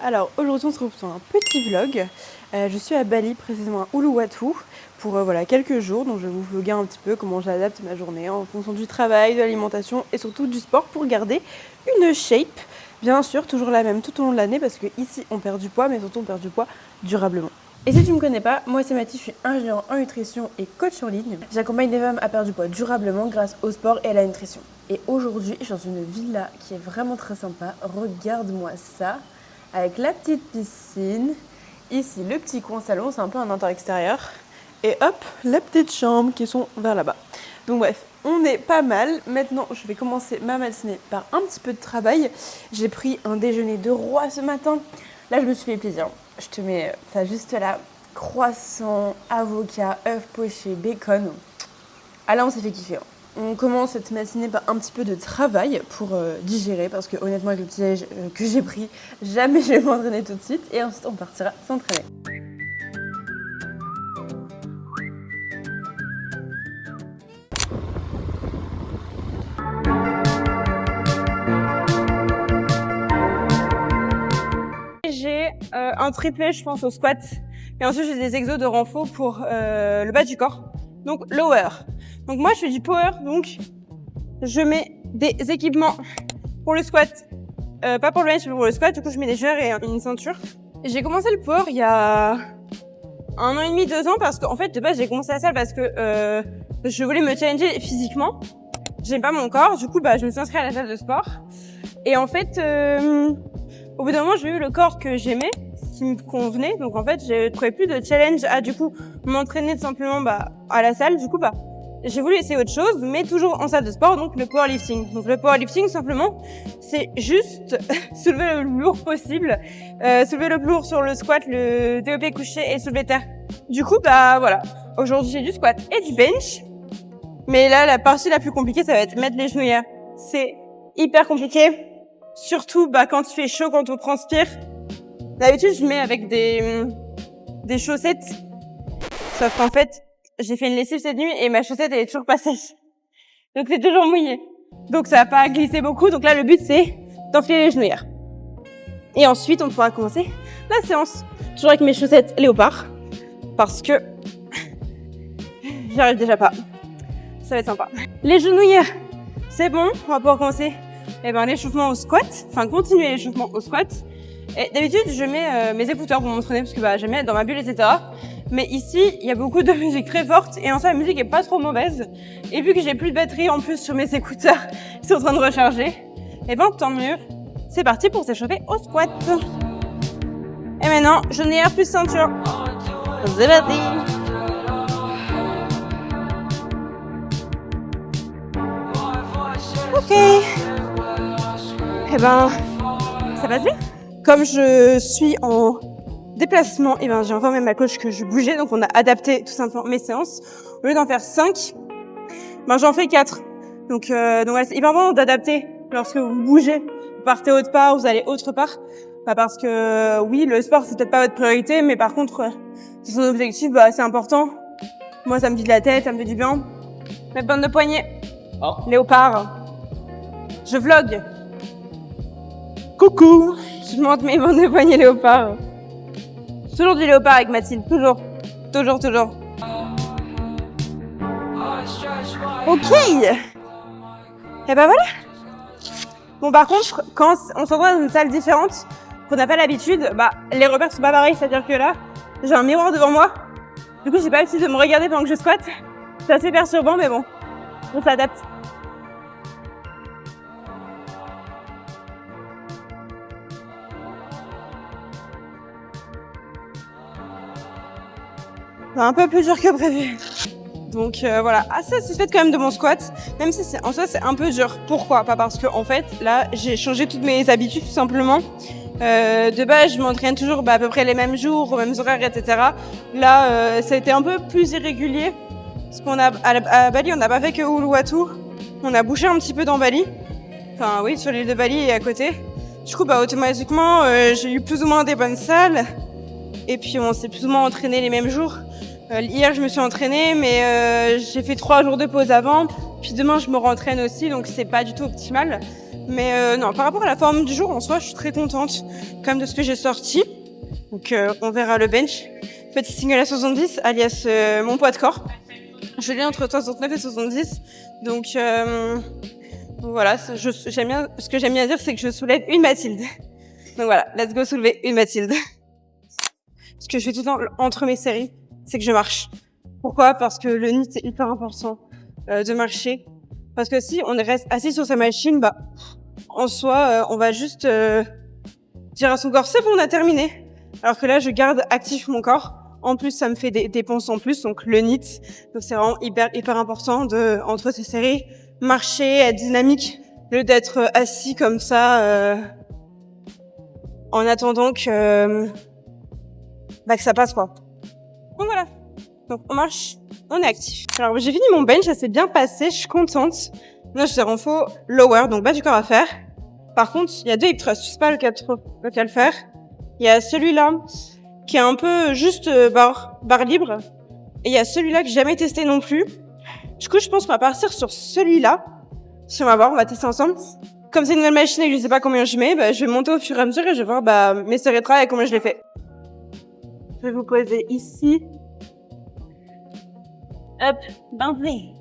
Alors aujourd'hui on se retrouve sur un petit vlog. Je suis à Bali, précisément à Uluwatu, pour voilà, quelques jours. Donc je vais vous vlogger un petit peu comment j'adapte ma journée en fonction du travail, de l'alimentation et surtout du sport pour garder une shape. Bien sûr, toujours la même tout au long de l'année parce que ici on perd du poids, mais surtout on perd du poids durablement. Et si tu ne me connais pas, moi c'est Mathilde, je suis ingénieure en nutrition et coach en ligne. J'accompagne des femmes à perdre du poids durablement grâce au sport et à la nutrition. Et aujourd'hui, je suis dans une villa qui est vraiment très sympa. Regarde-moi ça, avec la petite piscine. Ici, le petit coin salon, c'est un peu un intérieur-extérieur. Et hop, la petite chambre qui sont vers là-bas. Donc bref, on est pas mal. Maintenant, je vais commencer ma matinée par un petit peu de travail. J'ai pris un déjeuner de roi ce matin. Là, je me suis fait plaisir. Je te mets ça juste là. Croissant, avocat, œufs pochés, bacon. Ah là, on s'est fait kiffer. On commence cette matinée par un petit peu de travail pour digérer parce que honnêtement, avec le petit déj que j'ai pris, jamais je vais m'entraîner tout de suite. Et ensuite, on partira s'entraîner. J'ai un triplé, je pense, au squat. Et ensuite, j'ai des exos de renfort pour le bas du corps. Donc, lower. Donc, moi, je fais du power. Donc, je mets des équipements pour le squat. Pas pour le bench, mais pour le squat. Du coup, je mets des jeurs et une ceinture. J'ai commencé le power il y a 1 an et demi, 2 ans. Parce qu'en fait, de base, j'ai commencé la salle parce que je voulais me challenger physiquement. J'aime pas mon corps. Du coup, je me suis inscrite à la salle de sport. Et en fait... au bout d'un moment, j'ai eu le corps que j'aimais, qui me convenait. Donc en fait, je trouvais plus de challenge à du coup m'entraîner simplement à la salle. Du coup, j'ai voulu essayer autre chose, mais toujours en salle de sport, donc le powerlifting. Donc le powerlifting, simplement, c'est juste soulever le plus lourd possible, soulever le plus lourd sur le squat, le développé couché et soulever terre. Du coup, voilà. Aujourd'hui, j'ai du squat et du bench. Mais là, la partie la plus compliquée, ça va être mettre les genouillères. C'est hyper compliqué. Surtout quand il fait chaud, quand on transpire. D'habitude, je mets avec des chaussettes. Sauf qu'en fait, j'ai fait une lessive cette nuit et ma chaussette elle est toujours pas sèche. Donc c'est toujours mouillé. Donc ça va pas glisser beaucoup. Donc là, le but c'est d'enfiler les genouillères. Et ensuite, on pourra commencer la séance. Toujours avec mes chaussettes léopard. Parce que j'arrive déjà pas. Ça va être sympa. Les genouillères, c'est bon. On va pouvoir commencer l'échauffement au squat, continuer l'échauffement au squat. Et d'habitude, je mets mes écouteurs pour m'entraîner parce que j'aime bien être dans ma bulle, etc. Mais ici, il y a beaucoup de musique très forte et en soi, la musique est pas trop mauvaise. Et vu que j'ai plus de batterie en plus sur mes écouteurs, ils sont en train de recharger, tant mieux. C'est parti pour s'échauffer au squat. Et maintenant, genouillère plus ceinture. C'est parti. Ok. Ça passe bien. Comme je suis en déplacement, j'ai informé ma coach que je bougeais, donc on a adapté tout simplement mes séances. Au lieu d'en faire 5, j'en fais 4. Donc voilà, c'est hyper important d'adapter lorsque vous bougez. Vous partez autre part, vous allez autre part. Parce que oui, le sport c'est peut-être pas votre priorité, mais par contre, c'est son objectif, c'est important. Moi, ça me vide la tête, ça me fait du bien. Mes bandes de poignets. Oh. Léopard. Je vlog. Coucou. Je monte mes bandes de poignets léopard. Toujours du léopard avec Mathilde, toujours. Ok. Et voilà. Bon, par contre, quand on s'entraîne dans une salle différente, qu'on n'a pas l'habitude, les repères sont pas pareils. C'est-à-dire que là, j'ai un miroir devant moi. Du coup, j'ai pas l'habitude de me regarder pendant que je squatte. C'est assez perturbant, mais bon, on s'adapte. Un peu plus dur que prévu. Donc voilà, assez satisfaite quand même de mon squat, même si en soi c'est un peu dur. Pourquoi ? Pas parce que en fait là j'ai changé toutes mes habitudes tout simplement. De base je m'entraîne toujours à peu près les mêmes jours, aux mêmes horaires, etc. Là ça a été un peu plus irrégulier parce qu'on a à Bali on n'a pas fait que Uluwatu, on a bougé un petit peu dans Bali. Enfin oui, sur l'île de Bali et à côté. Du coup automatiquement j'ai eu plus ou moins des bonnes salles et puis on s'est plus ou moins entraîné les mêmes jours. Hier, je me suis entraînée, mais j'ai fait 3 jours de pause avant. Puis demain, je me rentraîne aussi, donc c'est pas du tout optimal. Mais non, par rapport à la forme du jour, en soi, je suis très contente quand même de ce que j'ai sorti. Donc on verra le bench. Petit single à 70, alias mon poids de corps. Je l'ai entre 69 et 70. Donc voilà, j'aime bien, ce que j'aime bien dire, c'est que je soulève une Mathilde. Donc voilà, let's go soulever une Mathilde. Ce que je fais tout le temps entre mes séries, c'est que je marche. Pourquoi? Parce que le NIT, c'est hyper important de marcher. Parce que si on reste assis sur sa machine, bah, en soi, on va juste dire à son corps, c'est bon, on a terminé. Alors que là, je garde actif mon corps. En plus, ça me fait des dépenses en plus, donc le NIT. Donc c'est vraiment hyper important de, entre ces séries, marcher, être dynamique, au lieu d'être assis comme ça, en attendant que ça passe, quoi. Donc voilà. Donc on marche, on est actif. Alors j'ai fini mon bench, ça s'est bien passé, je suis contente. Là, je suis en faux lower, donc bas du corps à faire. Par contre, il y a deux hip thrusts, je sais pas lequel faire. Il y a celui-là, qui est un peu juste barre libre. Et il y a celui-là que j'ai jamais testé non plus. Du coup, je pense qu'on va partir sur celui-là. Si on va voir, on va tester ensemble. Comme c'est une nouvelle machine et que je sais pas combien je mets, bah, je vais monter au fur et à mesure et je vais voir mes séries de travail et combien je les fais. Je vais vous poser ici. Hop, baiser.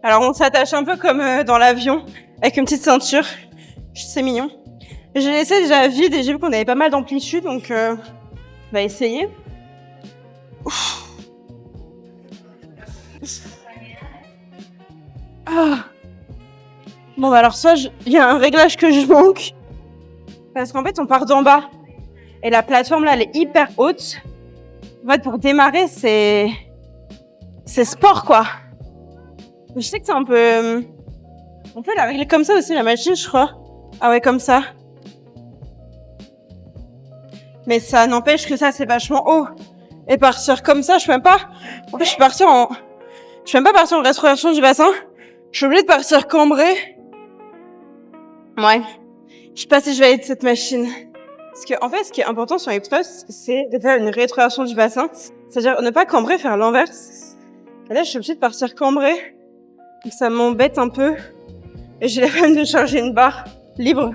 Alors on s'attache un peu comme dans l'avion, avec une petite ceinture. C'est mignon. J'ai laissé déjà vide et j'ai vu qu'on avait pas mal d'amplitude, donc on va essayer. Ah. Bon bah alors soit il y a un réglage que je manque, parce qu'en fait on part d'en bas et la plateforme là elle est hyper haute. En fait pour démarrer c'est sport quoi. Je sais que c'est un peu... On peut la régler comme ça aussi la machine je crois. Ah ouais comme ça. Mais ça n'empêche que ça c'est vachement haut. Et partir comme ça je peux même pas... En fait je peux même pas partir en restauration du bassin. Je suis obligée de partir cambrée. Ouais. Je sais pas si je vais aller de cette machine. Parce que, en fait, ce qui est important sur les thrusts, c'est de faire une rétroversion du bassin. C'est-à-dire ne pas cambrer, faire l'inverse. Et là, je suis obligée de partir cambrée. Donc ça m'embête un peu. Et j'ai la peine de charger une barre libre.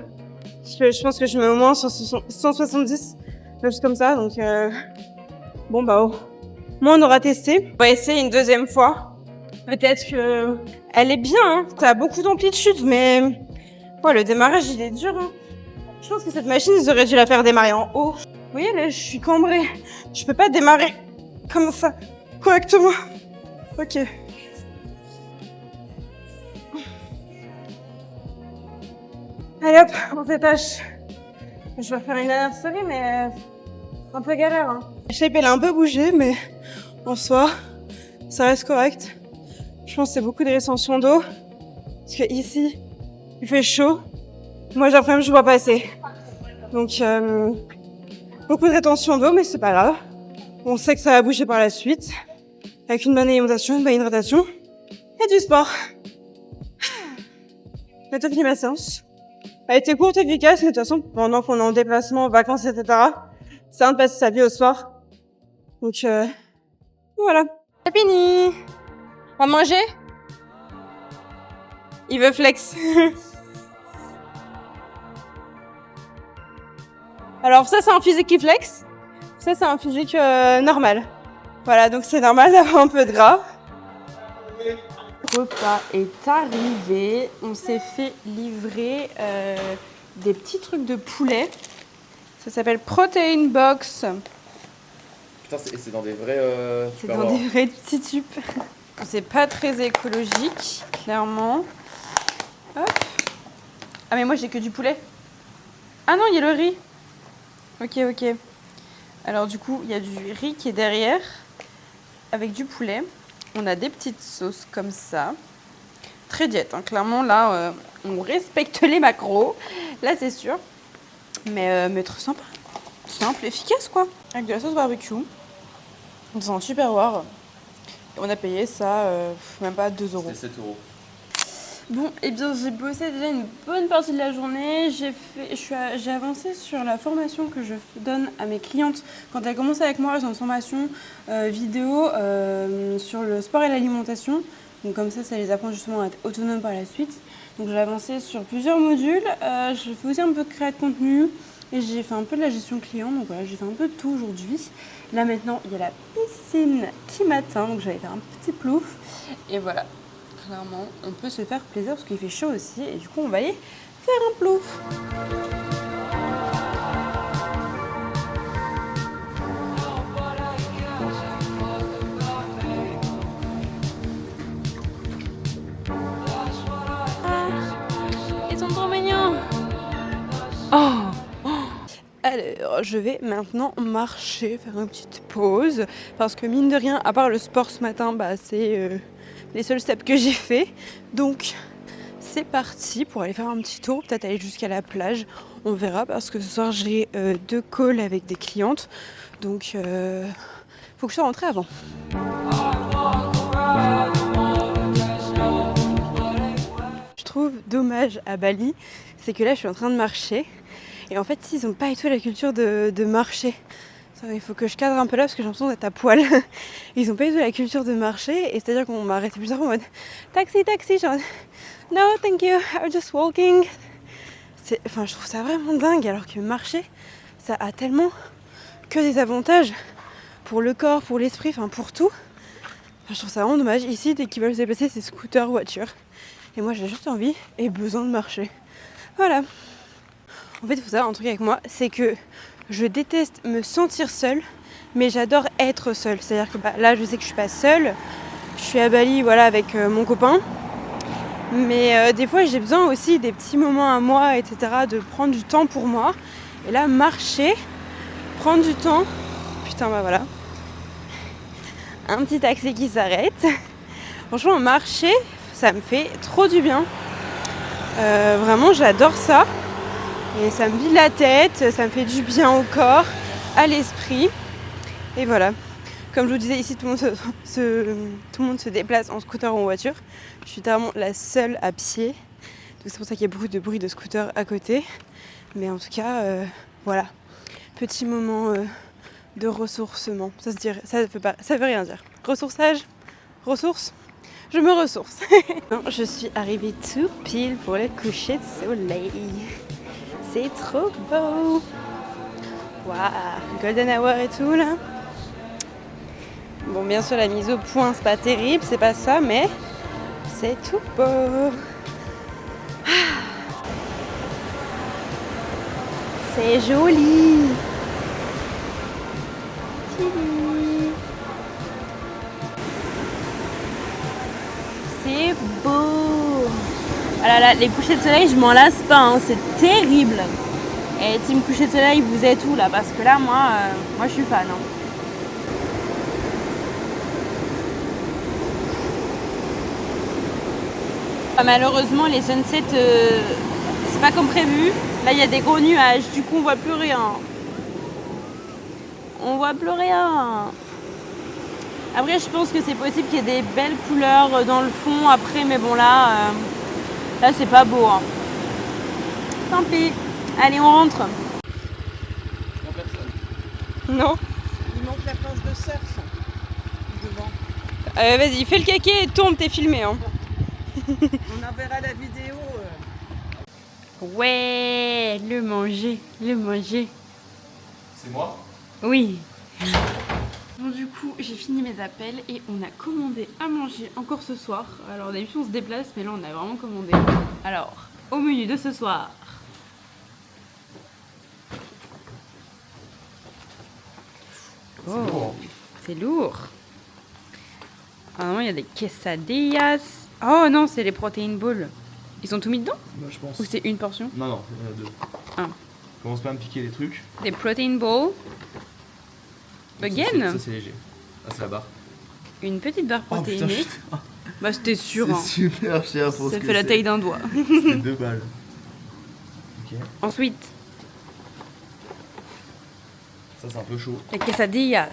Parce que je pense que je mets au moins 170. Quelque chose comme ça. Donc, bon, bah, au moins on aura testé. On va essayer une deuxième fois. Peut-être que elle est bien, hein. Ça a beaucoup d'amplitude, mais ouais, le démarrage, il est dur, hein. Je pense que cette machine, ils auraient dû la faire démarrer en haut. Vous voyez, là, je suis cambrée. Je peux pas démarrer comme ça, correctement. Ok. Allez hop, on s'étache. Je vais faire une dernière série, mais un peu galère, hein. La shape, elle a un peu bougé, mais en soi, ça reste correct. Je pense que c'est beaucoup de rétention d'eau. Parce que ici, il fait chaud. Moi, j'ai l'impression que je vois pas assez. Donc, beaucoup de rétention d'eau, mais c'est pas grave. On sait que ça va bouger par la suite. Avec une bonne alimentation, une bonne hydratation. Et du sport. Bientôt fini ma séance. Elle a été courte et efficace, mais de toute façon, pendant qu'on est en déplacement, en vacances, etc., c'est un de passer sa vie au sport. Donc, voilà. C'est fini. On va manger? Il veut flex. Alors ça c'est un physique qui flex, ça c'est un physique normal. Voilà, donc c'est normal d'avoir un peu de gras. Le repas est arrivé, on s'est fait livrer des petits trucs de poulet. Ça s'appelle Protein Box. Putain, c'est dans des vrais... C'est dans des vrais petits tubes. C'est pas très écologique, clairement. Hop. Ah mais moi j'ai que du poulet. Ah non, il y a le riz. Ok. Alors du coup, il y a du riz qui est derrière, avec du poulet. On a des petites sauces comme ça. Très diète, hein. Clairement là, on respecte les macros. Là c'est sûr. Mais très sympa. Simple, efficace quoi. Avec de la sauce barbecue. Dans un Tupperware. On a payé ça, même pas 2 €. C'était 7 €. Bon, eh bien j'ai bossé déjà une bonne partie de la journée. J'ai avancé sur la formation que je donne à mes clientes. Quand elles commencent avec moi, j'ai une formation vidéo sur le sport et l'alimentation. Donc comme ça les apprend justement à être autonomes par la suite. Donc j'ai avancé sur plusieurs modules. Je fais aussi un peu de créa de contenu et j'ai fait un peu de la gestion client. Donc voilà, j'ai fait un peu de tout aujourd'hui. Là maintenant, il y a la piscine qui m'attend. Donc j'allais faire un petit plouf. Et voilà, clairement, on peut se faire plaisir parce qu'il fait chaud aussi. Et du coup, on va aller faire un plouf. Ils sont trop mignons. Alors, je vais maintenant marcher, faire une petite pause. Parce que mine de rien, à part le sport ce matin, c'est les seuls steps que j'ai fait. Donc, c'est parti pour aller faire un petit tour, peut-être aller jusqu'à la plage. On verra parce que ce soir, j'ai 2 calls avec des clientes. Donc, faut que je sois rentrée avant. Je trouve dommage à Bali, c'est que là, je suis en train de marcher. Et en fait, ils n'ont pas du tout la culture de marcher. Il faut que je cadre un peu là parce que j'ai l'impression d'être à poil. Ils n'ont pas du tout la culture de marcher. Et c'est-à-dire qu'on m'a arrêté plusieurs fois en mode taxi, taxi. Genre, no, thank you, I'm just walking. Enfin, je trouve ça vraiment dingue. Alors que marcher, ça a tellement que des avantages pour le corps, pour l'esprit, enfin pour tout. Enfin, je trouve ça vraiment dommage. Ici, dès qu'ils veulent se déplacer, c'est scooter, voiture. Et moi, j'ai juste envie et besoin de marcher. Voilà. En fait, il faut savoir un truc avec moi, c'est que je déteste me sentir seule, mais j'adore être seule. C'est-à-dire que là, je sais que je suis pas seule. Je suis à Bali, voilà, avec mon copain. Mais des fois, j'ai besoin aussi des petits moments à moi, etc., de prendre du temps pour moi. Et là, marcher, prendre du temps. Putain, bah voilà. Un petit taxi qui s'arrête. Franchement, marcher, ça me fait trop du bien. Vraiment, j'adore ça. Et ça me vide la tête, ça me fait du bien au corps, à l'esprit. Et voilà. Comme je vous disais, ici, tout le monde se déplace en scooter ou en voiture. Je suis vraiment la seule à pied. Donc c'est pour ça qu'il y a beaucoup de bruit de scooter à côté. Mais en tout cas, voilà. Petit moment de ressourcement. Ça se dirait, ça veut rien dire. Ressourçage, ressources. Je me ressource. Non, je suis arrivée tout pile pour le coucher de soleil. C'est trop beau. Waouh, golden hour et tout là. Bon, bien sûr, la mise au point, c'est pas terrible, c'est pas ça, mais c'est tout beau. C'est joli. C'est beau. Ah là là, les couchers de soleil, je m'en lasse pas, hein, c'est terrible. Et team coucher de soleil, vous êtes où là? Parce que là, moi je suis fan. Hein. Malheureusement, les sunsets, c'est pas comme prévu. Là, il y a des gros nuages, du coup, on voit plus rien. On voit plus rien. Après, je pense que c'est possible qu'il y ait des belles couleurs dans le fond après, mais bon, là c'est pas beau. Hein. Tant pis. Allez, on rentre. Non. Il manque la planche de surf devant. Vas-y, fais le caquet et tourne, t'es filmé. Hein. On enverra la vidéo. Ouais, le manger. C'est moi? Oui. Bon, du coup, j'ai fini mes appels et on a commandé à manger encore ce soir. Alors d'habitude on se déplace, mais là on a vraiment commandé. Alors, au menu de ce soir. Oh, c'est lourd. Ah non, il y a des quesadillas. Oh non, c'est les protein balls. Ils sont tout mis dedans? bah, je pense. Ou c'est une portion? Non, il y en a deux. Ah. Commence pas à me piquer les trucs. Des protein balls. Again? Ça c'est léger. Ah, c'est la barre. Une petite barre Oh putain, protéinée. Bah c'était sûr. Hein. C'est super cher pour Ça ce que fait la c'est. taille d'un doigt. C'est 2 balles. Ok. Ensuite, Ça c'est un peu chaud. les quesadillas.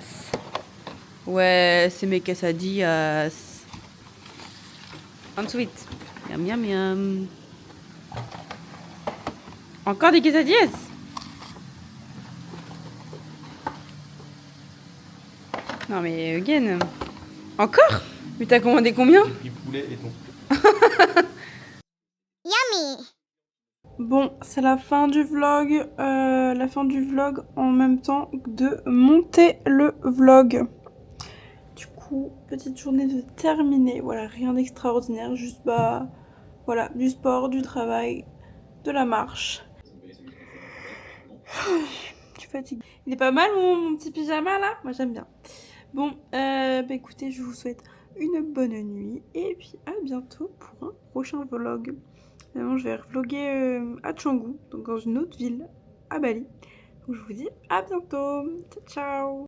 Ouais, c'est mes quesadillas. Ensuite, miam miam miam. Encore des quesadillas. Non mais again. Encore? Mais t'as commandé combien? J'ai pris poulet et thon. Bon, c'est la fin du vlog. En même temps de monter le vlog. Du coup, petite journée de terminée. Voilà, rien d'extraordinaire. Juste, bah, voilà, du sport, du travail, de la marche. Je suis fatiguée. Il est pas mal mon petit pyjama là? Moi j'aime bien. Bon, bah écoutez, je vous souhaite une bonne nuit. Et puis à bientôt pour un prochain vlog. Maintenant, je vais vlogger à Canggu, donc dans une autre ville, à Bali. Donc je vous dis à bientôt. Ciao, ciao.